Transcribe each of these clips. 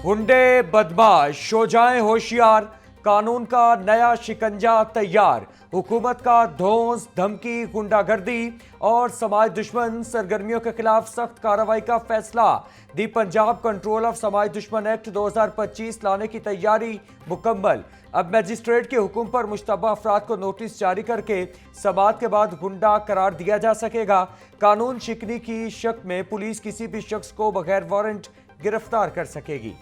गुंडे बदमाश हो जाएं होशियार, कानून का नया शिकंजा तैयार। हुकूमत का धौंस, धमकी, गुंडागर्दी और समाज दुश्मन सरगर्मियों के खिलाफ सख्त कार्रवाई का फैसला। दी पंजाब कंट्रोल ऑफ समाज दुश्मन एक्ट 2025 लाने की तैयारी मुकम्मल। अब मैजिस्ट्रेट के हुक्म पर मुश्तबा अफराद को नोटिस जारी करके समाअत के बाद गुंडा करार दिया जा सकेगा। कानून शिकनी की शक में पुलिस किसी भी शख्स को बगैर वारंट गिरफ्तार कर सकेगी।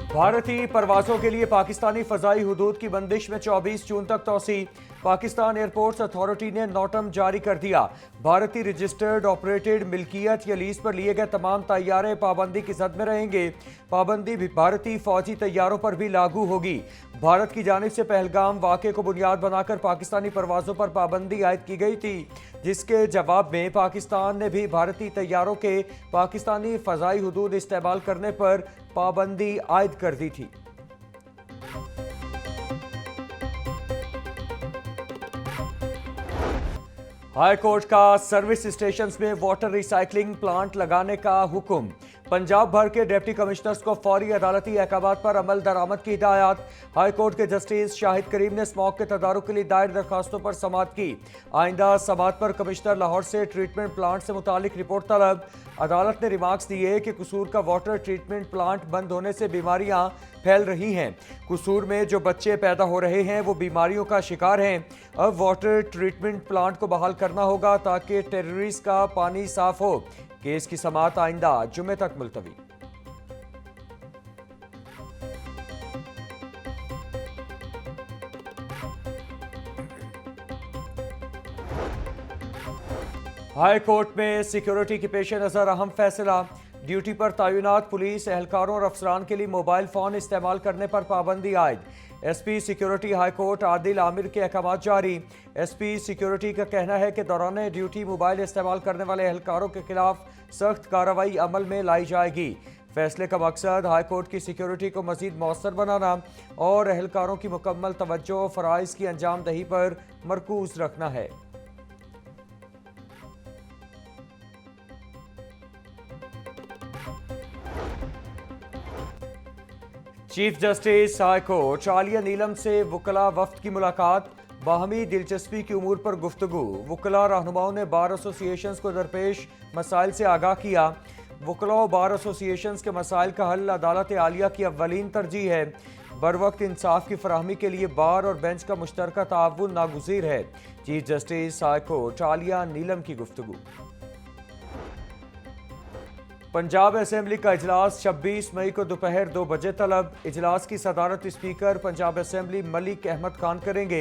भारतीय परवाजों के लिए पाकिस्तानी फजाई हुदूद की बंदिश में 24 जून तक तोसी। पाकिस्तान एयरपोर्ट्स अथॉरिटी ने नोटम जारी कर दिया। भारतीय रजिस्टर्ड ऑपरेटेड मिल्कियत या लीज पर लिए गए तमाम तैयारे पाबंदी की जद में रहेंगे। पाबंदी भी भारतीय फौजी तैयारों पर भी लागू होगी। भारत की जानिब से पहलगाम वाक़े को बुनियाद बनाकर पाकिस्तानी परवाजों पर पाबंदी आयद की गई थी, जिसके जवाब में पाकिस्तान ने भी भारतीय तैयारों के पाकिस्तानी फजाई हुदूद इस्तेमाल करने पर पाबंदी आयद कर दी थी। हाई कोर्ट का सर्विस स्टेशंस में वाटर रिसाइकलिंग प्लांट लगाने का हुक्म। पंजाब भर के डिप्टी कमिश्नर्स को फौरी अदालती अहकामात पर अमल दरामद की हिदायत। हाई कोर्ट के जस्टिस शाहिद करीम ने स्मॉग के तदारुक के लिए दायर दरखास्तों पर समाअत की। आइंदा समाअत पर कमिश्नर लाहौर से ट्रीटमेंट प्लांट से मुतालिक रिपोर्ट तलब। अदालत ने रिमार्क्स दिए कि कसूर का वाटर ट्रीटमेंट प्लांट बंद होने से बीमारियां फैल रही हैं। कसूर में जो बच्चे पैदा हो रहे हैं वो बीमारियों का शिकार हैं। अब वाटर ट्रीटमेंट प्लांट को बहाल करना होगा ताकि टेररिस्ट का पानी साफ हो। केस की समाअत आइंदा जुमे तक मुलतवी। हाई कोर्ट में सिक्योरिटी के पेश नजर अहम फैसला। ड्यूटी पर तैनात पुलिस एहलकारों और अफसरान के लिए मोबाइल फोन इस्तेमाल करने पर पाबंदी आयद। SP security high court Adil Aamir के अहकाम जारी। एसपी सिक्योरिटी का कहना है कि दौरान ड्यूटी मोबाइल इस्तेमाल करने वाले एहलकारों के खिलाफ सख्त कार्रवाई अमल में लाई जाएगी। फैसले का मकसद हाई कोर्ट की सिक्योरिटी को मजीद मौसर बनाना और एहलकारों की मुकम्मल तवज्जो फ़राइज़ की अंजाम दही पर मरकूज रखना है। Chief justice high court Aalia Neelum से वकला वफ्द की मुलाकात। बाहमी दिलचस्पी की उमूर पर गुफ्तगू। वकला रहनुमाओं ने बार एसोसिएशंस को दरपेश मसाइल से आगाह किया। वकला और बार एसोसिएशंस के मसाइल का हल अदालत आलिया की अव्वलीन तरजीह है। बर वक्त इंसाफ की फराहमी के लिए बार और बेंच का मुश्तरका ताउन नागुज़ीर है। Chief justice high court Aalia Neelum की गुफ्तगू। पंजाब असेंबली का इजलास 26 मई को दोपहर 2 बजे तलब। इजलास की सदारत स्पीकर पंजाब असेंबली मलिक अहमद खान करेंगे।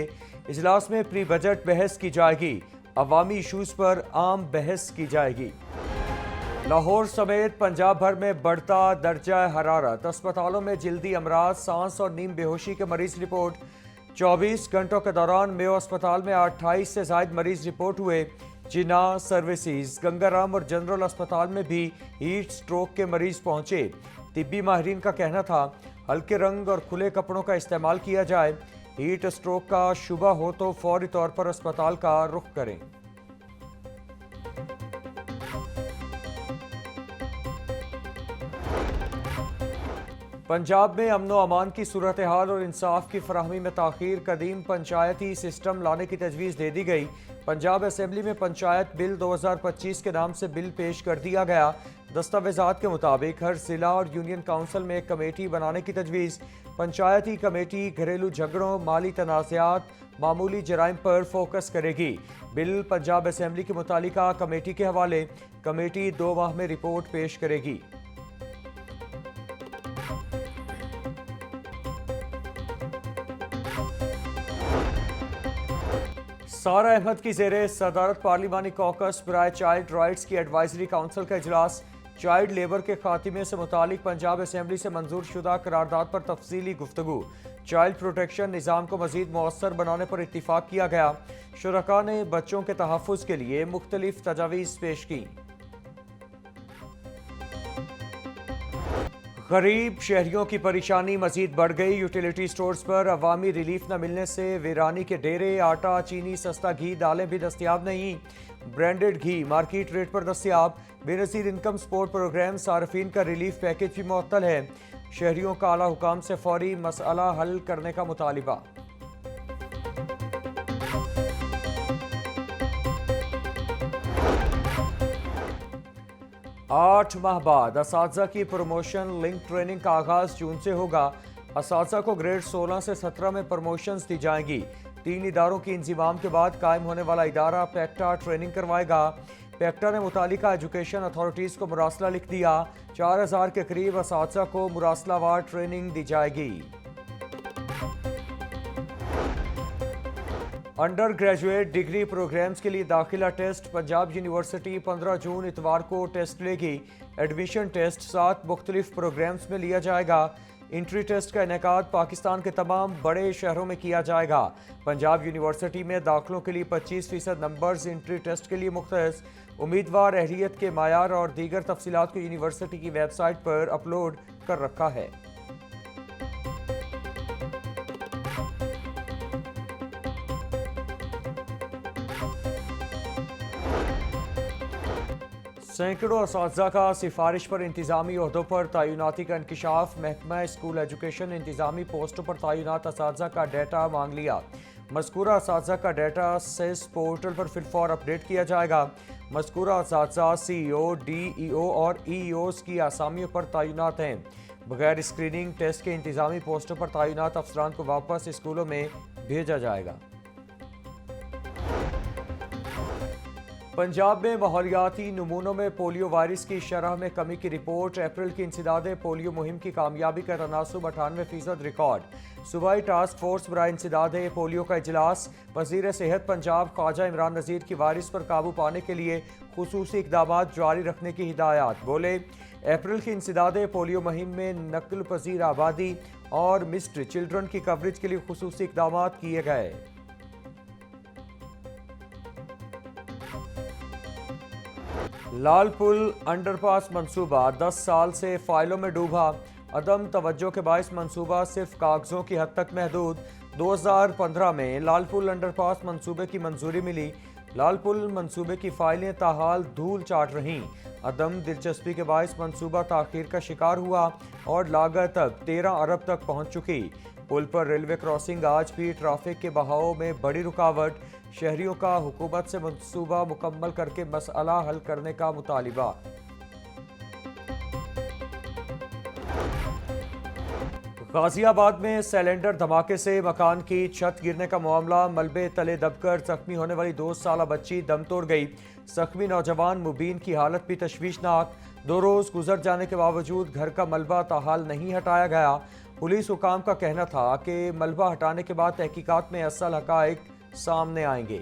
इजलास में प्री बजट बहस की जाएगी। अवामी इशूज़ पर आम बहस की जाएगी। लाहौर समेत पंजाब भर में बढ़ता दर्जा हरारत। अस्पतालों में जल्दी अमराज, सांस और नींद बेहोशी के मरीज रिपोर्ट। 24 घंटों के दौरान मेयो अस्पताल में 28 से ज़ायद मरीज रिपोर्ट हुए। जिना सर्विसेज, गंगाराम और जनरल अस्पताल में भी हीट स्ट्रोक के मरीज पहुंचे। तिब्बी माहिरीन का कहना था हल्के रंग और खुले कपड़ों का इस्तेमाल किया जाए। हीट स्ट्रोक का शुबा हो तो फौरी तौर पर अस्पताल का रुख करें। पंजाब में अमन व अमान की सूरत हाल और इंसाफ की फराहमी में ताख़ीर। कदीम पंचायती सिस्टम लाने की तजवीज़ दे दी गई। पंजाब असेंबली में पंचायत बिल 2025 के नाम से बिल पेश कर दिया गया। दस्तावेजात के मुताबिक हर जिला और यूनियन काउंसिल में एक कमेटी बनाने की तजवीज़। पंचायती कमेटी घरेलू झगड़ों, माली तनाज़ात, मामूली जराइम पर फोकस करेगी। बिल पंजाब असेंबली के मुतालिका कमेटी के हवाले। कमेटी 2 माह में रिपोर्ट पेश करेगी। सारा अहमद की ज़ेरे सदारत पार्लिमानी कॉकस बराए चाइल्ड राइट्स की एडवाइजरी काउंसिल का इजलास। चाइल्ड लेबर के खात्मे से मुतालिक पंजाब असेंबली से मंजूर शुदा करारदाद पर तफसीली गुफ्तगू। चाइल्ड प्रोटेक्शन निज़ाम को मज़ीद मौसर बनाने पर इत्तिफाक किया गया। शुरका ने बच्चों के तहफ़्फ़ुज़ के लिए मुख्तलिफ तजावीज़ पेश की। गरीब शहरियों की परेशानी मजीद बढ़ गई। यूटिलिटी स्टोर्स पर अवामी रिलीफ न मिलने से वीरानी के डेरे। आटा, चीनी, सस्ता घी, दालें भी दस्तियाब नहीं। ब्रांडेड घी मार्केट रेट पर दस्तियाब। बेनज़ीर इनकम सपोर्ट प्रोग्राम सार्फिन का रिलीफ पैकेज भी मुअत्तल है। शहरियों का आला हुकाम से फौरी मसला हल करने का मुतालिबा। आठ माह बाद असातिज़ा की प्रमोशन लिंक ट्रेनिंग का आगाज जून से होगा। असातिज़ा को ग्रेड 16 से 17 में प्रमोशंस दी जाएंगी। 3 इदारों की इंज़िमाम के बाद कायम होने वाला इदारा पैक्टा ट्रेनिंग करवाएगा। पैक्टा ने मुतालिका एजुकेशन अथॉरिटीज़ को मुरासला लिख दिया। 4000 के करीब असातिज़ा को मुरासलावार ट्रेनिंग दी जाएगी। अंडर ग्रेजुएट डिग्री प्रोग्राम्स के लिए दाखिला टेस्ट। पंजाब यूनिवर्सिटी 15 जून इतवार को टेस्ट लेगी। एडमिशन टेस्ट 7 मुख्तलिफ प्रोग्राम्स में लिया जाएगा। इंट्री टेस्ट का इनेकाद पाकिस्तान के तमाम बड़े शहरों में किया जाएगा। पंजाब यूनिवर्सिटी में दाखिलों के लिए 25% नंबर्स इंट्री टेस्ट के लिए मुख्तस। उम्मीदवार अहलियत के मायार और दीगर तफसीलात को यूनिवर्सिटी की वेबसाइट पर अपलोड कर रखा है। सैकड़ों असातिज़ा का सिफारिश पर इंतजामी ओहदों पर तैनाती का इंकशाफ। महकमा स्कूल एजुकेशन ने इंतजामी पोस्टों पर तैनात असातिज़ा का डाटा मांग लिया। मज़कूरा असातिज़ा का डाटा सेस पोर्टल पर फिलफौर अपडेट किया जाएगा। मज़कूरा असातिज़ा CEO, DEO और EEOs की आसामियों पर तैनात हैं। बगैर स्क्रीनिंग टेस्ट के इंतजामी पोस्टों पर तैनात अफसरान को वापस स्कूलों में भेजा जाएगा। पंजाब में माहौलियाती नमूनों में पोलियो वायरस की शरह में कमी की रिपोर्ट। अप्रैल की इंसदादे पोलियो मुहिम की कामयाबी का तनासुब 98% रिकॉर्ड। सूबाई टास्क फोर्स बराए इंसदादे पोलियो का इजलास। वज़ीर सेहत पंजाब ख्वाजा इमरान नज़ीर की वायरस पर काबू पाने के लिए खुसूसी इक़दामात जारी रखने की हिदायत। बोले, अप्रैल की इंसदादे पोलियो मुहिम में नकल पजीर आबादी और मिस्ड चिल्ड्रन की कवरेज के लिए खुसूसी इक़दामात किए गए। लाल पुल अंडरपास मंसूबा 10 साल से फाइलों में डूबा। अदम तवज्जो के बाइस मंसूबा सिर्फ कागजों की हद तक महदूद। 2015 में लाल पुल अंडरपास मंसूबे की मंजूरी मिली। लाल पुल मंसूबे की फाइलें ताहाल धूल चाट रहीं। अदम दिलचस्पी के बाइस मंसूबा ताखीर का शिकार हुआ और लागत अब 13 अरब तक पहुंच चुकी। पुल पर रेलवे क्रॉसिंग आज भी ट्रैफिक के बहाव में बड़ी रुकावट। शहरियों का हुकूमत से मंसूबा मुकम्मल करके मसला हल करने का मुतालिबा। गाजियाबाद में सिलेंडर धमाके से मकान की छत गिरने का मामला। मलबे तले दबकर जख्मी होने वाली 2 साला बच्ची दम तोड़ गई। जख्मी नौजवान मुबीन की हालत भी तशवीशनाक। 2 रोज गुजर जाने के बावजूद घर का मलबा ताहाल नहीं हटाया गया। पुलिस हुकाम का कहना था कि मलबा हटाने के बाद तहकीकात में असल हकाइक सामने आएंगे।